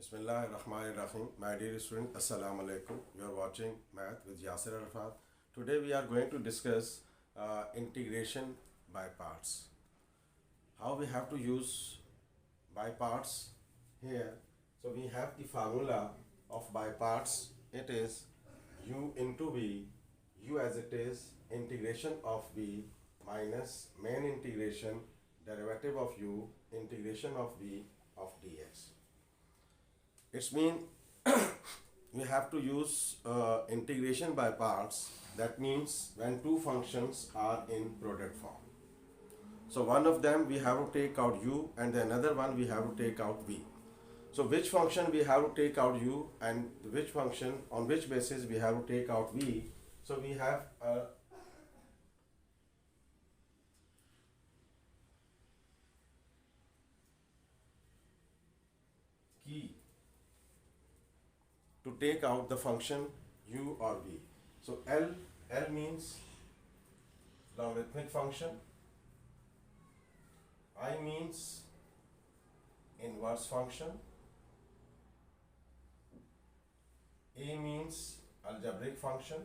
Bismillahirrahmanirrahim. My dear student, Assalamu alaikum. You are watching Math with Yasir Arafat. Today we are going to discuss integration by parts. How we have to use by parts here. So we have the formula of by parts. It is u into v, u as it is, integration of v minus main integration, derivative of u, integration of v of dx. It's mean we have to use integration by parts. That means when two functions are in product form. So one of them we have to take out u and the another one we have to take out v. So which function we have to take out u and which function on which basis we have to take out v. So we have a key to take out the function u or v. So L means logarithmic function, I means inverse function, A means algebraic function,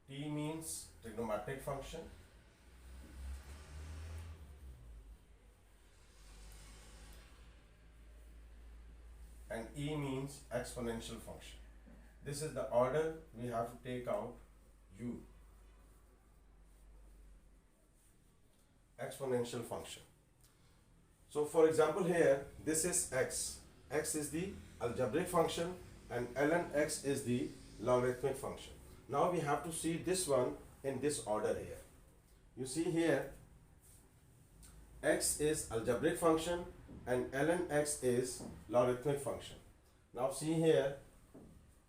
T means trigonometric function, and E means exponential function. This is the order we have to take out u, exponential function. So for example here, this is x. X is the algebraic function and ln x is the logarithmic function. Now we have to see this one in this order here. You see here, x is algebraic function and ln x is logarithmic function. Now see here,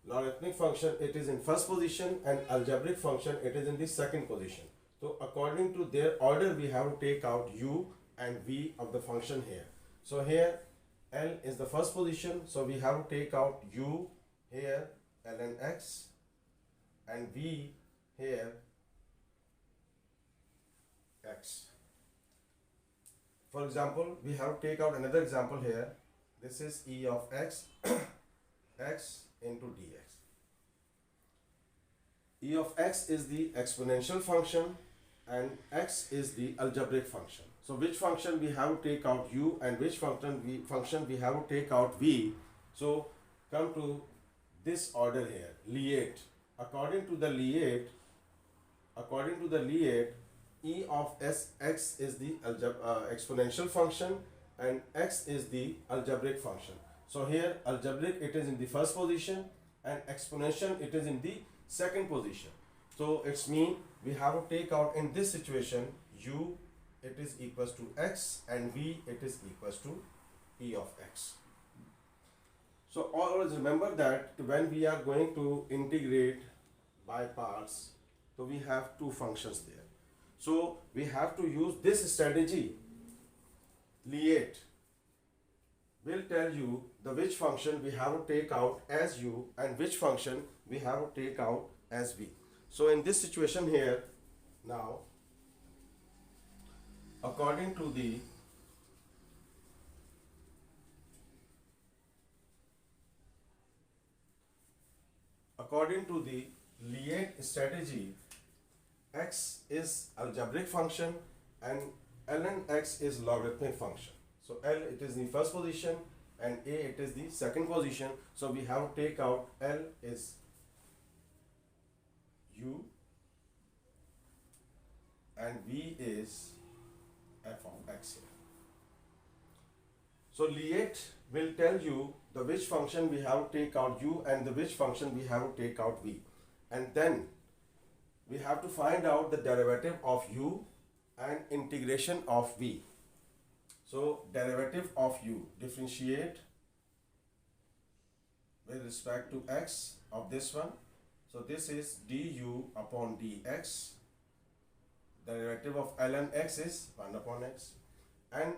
logarithmic function it is in first position and algebraic function it is in the second position. So according to their order we have to take out u and v of the function here. So here L is the first position, so we have to take out u here ln x and v here x. For example, we have to take out another example here. This is e of x, x into dx. E of x is the exponential function and x is the algebraic function. So which function we have to take out u and which function we have to take out v. So come to this order here, Lie. According to the Lie, e of x is the exponential function and x is the algebraic function. So here algebraic it is in the first position and exponential it is in the second position. So it's mean we have to take out in this situation u it is equals to x and v it is equals to e of x. So always remember that when we are going to integrate by parts, so we have two functions there. So we have to use this strategy. Lie will tell you the which function we have to take out as u and which function we have to take out as v. So in this situation here, now according to the Lie strategy, x is algebraic function and ln x is logarithmic function. So L it is the first position and A it is the second position. So we have to take out L is u and v is f of x here. So Lie will tell you the which function we have to take out u and the which function we have to take out v. And then we have to find out the derivative of u and integration of v. So derivative of u, differentiate with respect to x of this one. So this is du upon dx. Derivative of ln x is 1 upon x. And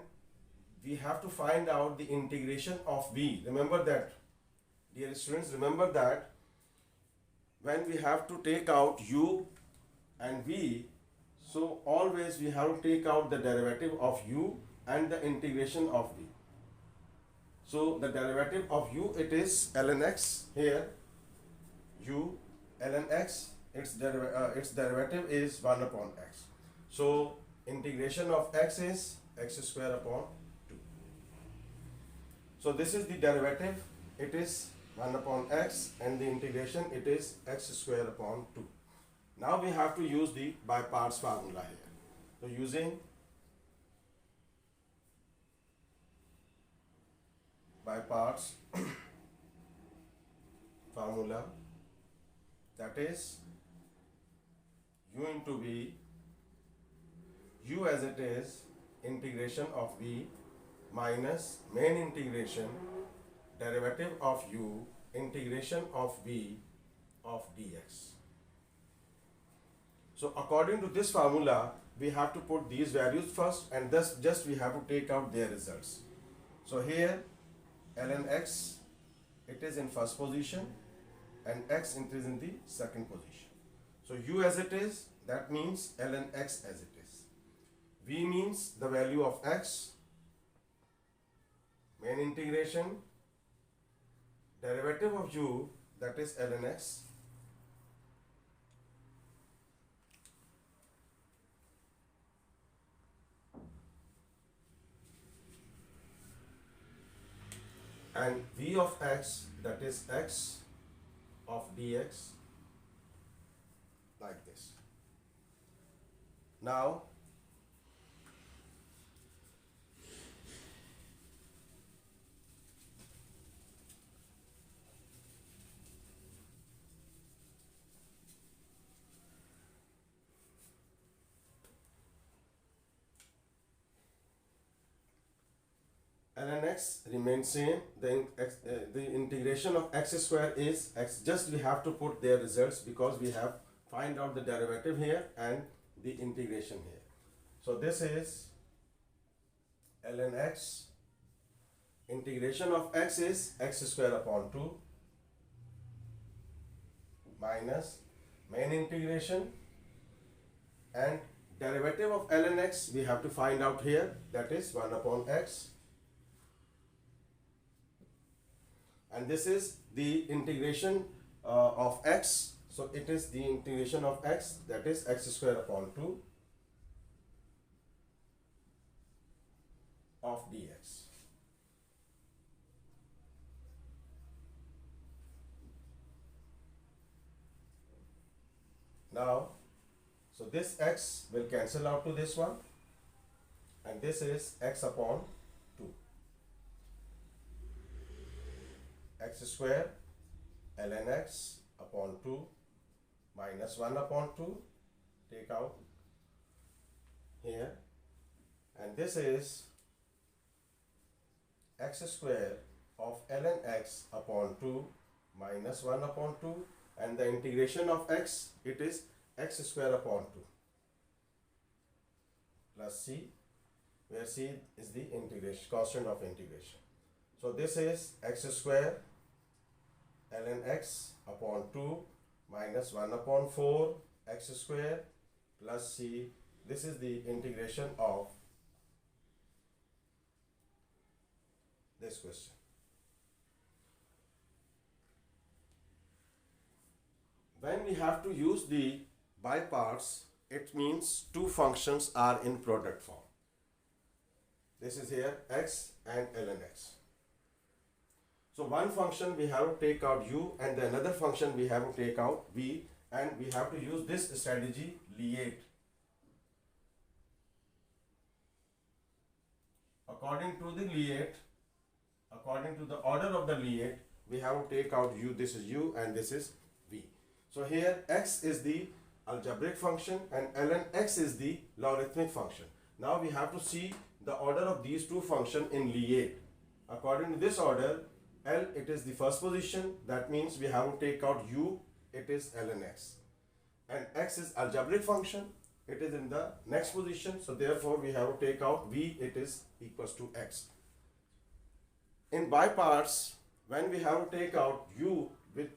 we have to find out the integration of v. Remember that, dear students, remember that when we have to take out u and v, So always we have to take out the derivative of u and the integration of v. So the derivative of u, it is ln x here, u ln x, its derivative is 1 upon x. So integration of x is x square upon 2. So this is the derivative, it is 1 upon x, and the integration, it is x square upon 2. Now we have to use the by parts formula here. So using by parts formula, that is u into v, u as it is, integration of v minus main integration derivative of u integration of v of dx. So according to this formula, we have to put these values first, and thus just we have to take out their results. So here ln x, it is in first position, and x it is in the second position. So u as it is, that means ln x as it is. V means the value of x, main integration, derivative of u, that is ln x, and v of x, that is x of dx, like this. Now ln x remains same. The integration of x square is x. Just we have to put their results, because we have find out the derivative here and the integration here. So this is ln x, integration of x is x square upon 2 minus main integration, and derivative of ln x we have to find out here, that is 1 upon x, and this is the integration of x. So it is the integration of x, that is x square upon 2 of dx. Now, so this x will cancel out to this one, and this is x upon 2. X square ln x upon 2 minus 1 upon 2, take out here, and this is x square of ln x upon 2 minus 1 upon 2, and the integration of x, it is x square upon 2 plus c, where c is the integration, constant of integration. So this is x square ln x upon 2 minus 1 upon 4 x square plus c. This is the integration of this question. When we have to use the by parts, it means two functions are in product form. This is here x and ln x. So one function we have to take out u, and the another function we have to take out v, and we have to use this strategy, liate. According to the liate, according to the order of the liate, we have to take out u, this is u, and this is v. So here x is the algebraic function and ln x is the logarithmic function. Now we have to see the order of these two functions in liate. According to this order, L, it is the first position, that means we have to take out u, it is ln x, and x is algebraic function, it is in the next position, so therefore we have to take out v, it is equals to x. In by parts, when we have to take out u,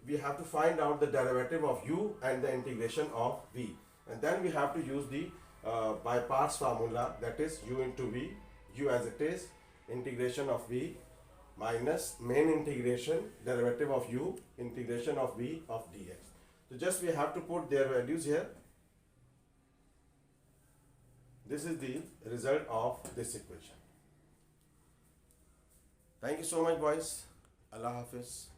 we have to find out the derivative of u and the integration of v, and then we have to use the by parts formula, that is u into v, u as it is, integration of v minus main integration derivative of u integration of v of dx. So just we have to put their values here. This is the result of this equation. Thank you so much, boys. Allah Hafiz.